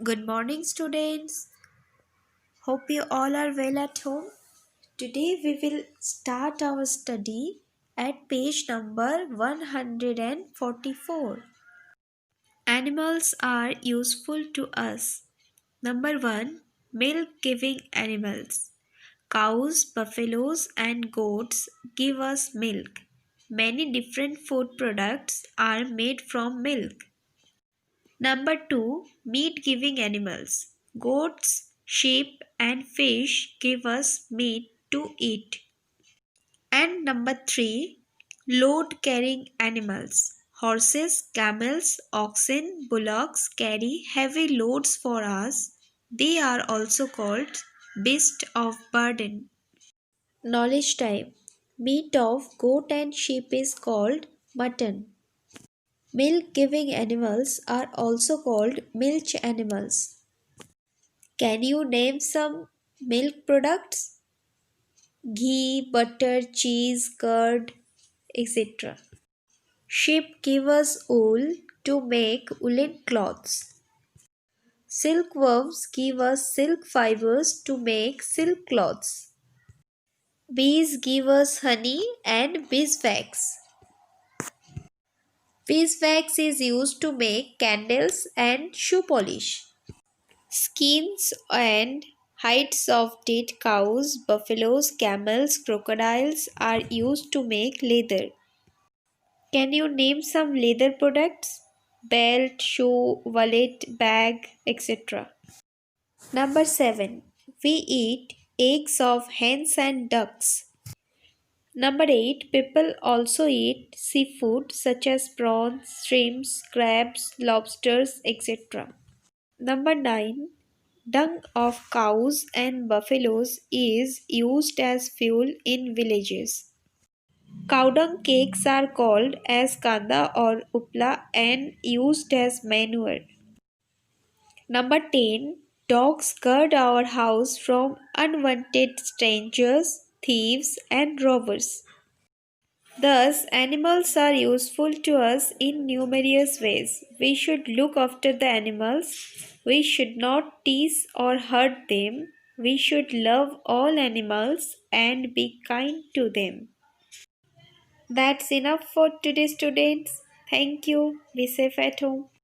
Good morning, students. Hope you all are well at home. Today we will start our study at page number 144. Animals are useful to us. Number 1. Milk giving animals. Cows, buffaloes, and goats give us milk. Many different food products are made from milk. Number 2. Meat giving animals. Goats, sheep, and fish give us meat to eat. And number 3. Load carrying animals. Horses, camels, oxen, bullocks carry heavy loads for us. They are also called beasts of burden. Knowledge time. Meat of goat and sheep is called mutton. Milk giving animals are also called milch animals. Can you name some milk products? Ghee, butter, cheese, curd, etc. Sheep give us wool to make woolen cloths. Silkworms give us silk fibers to make silk cloths. Bees give us honey and beeswax. Beeswax is used to make candles and shoe polish. Skins and hides of dead cows, buffaloes, camels, crocodiles are used to make leather. Can you name some leather products? Belt, shoe, wallet, bag, etc. Number 7. We eat eggs of hens and ducks. Number 8. People also eat seafood such as prawns, shrimps, crabs, lobsters, etc. Number 9. Dung of cows and buffaloes is used as fuel in villages. Cow dung cakes are called as kanda or upla and used as manure. Number 10. Dogs guard our house from unwanted strangers, thieves, and robbers. Thus, animals are useful to us in numerous ways. We should look after the animals. We should not tease or hurt them. We should love all animals and be kind to them. That's enough for today, students. Thank you. Be safe at home.